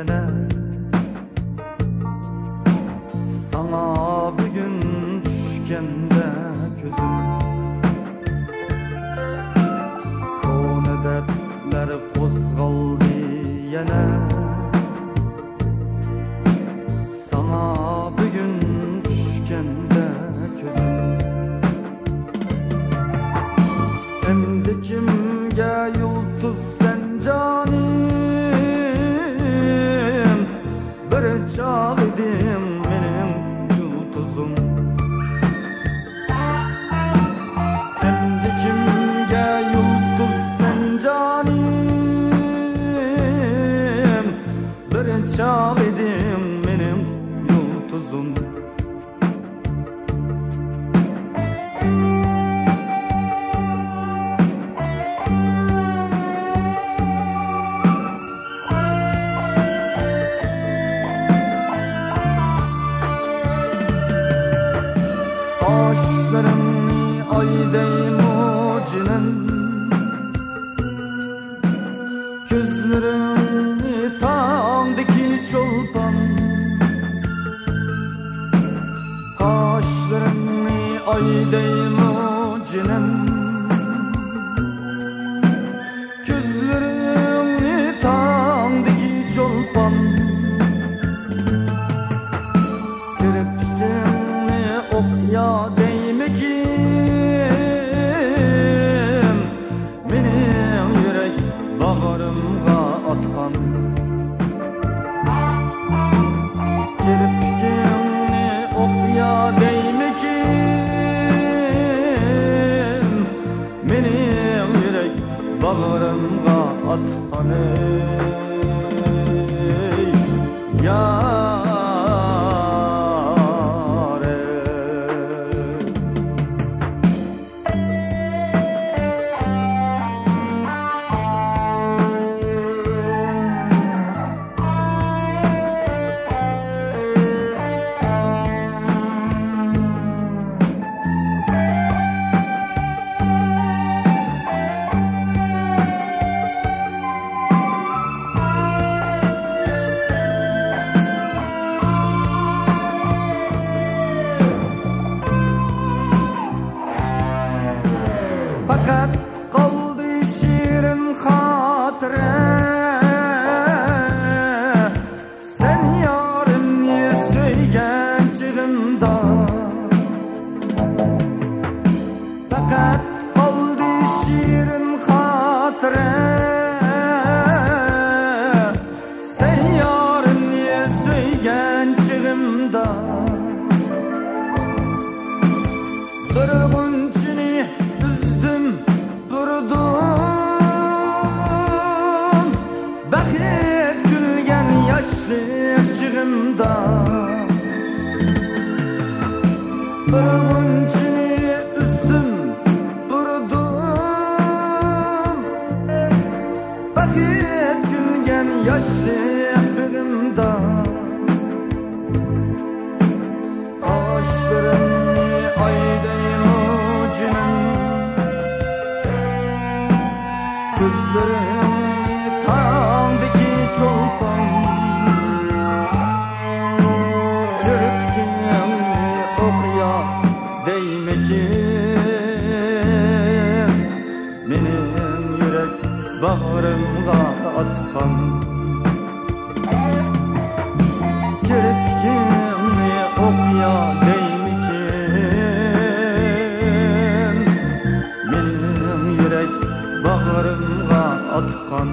yana. Sana bugün düşkende gözüm, kone dertler kozgaldı yana. Sana bugün düşkende gözüm, endi kimge yulduz sen canim, bir çağ edim menim yulduzum. Endi kimge yulduz sen canim, bir çağ edim menim yulduzum. Kaşlarını aydayım ucunun, gözlerini tağımdaki çolpan. Kaşlarını aydayım ucunun, gözlerini tağımdaki çolpan. Kirpikini okya değmekim, benim yürek bağrımga atkan. Kirpikini okya değmekim, benim yürek bağrımga atkan. Ey ya fakat kaldı şirin hatıra, sen yarın niye söygen çığımda. Fakat kaldı şirin hatıra, sen yarın niye söygen çığımda. Durgunçini üzdüm durdum, bakıp gülgen yaşlı çığımda. Durgunçini üzdüm durdum, bakıp gülgen yaşlı çığımda. Kaşlarını aydayım ucunun, gözlerini tağımdaki çolpan. Kirpikini okya değmekim, benim yürek bağrımga atkan. Kirpikini okya değmekim, benim yürek bağrımga atkan.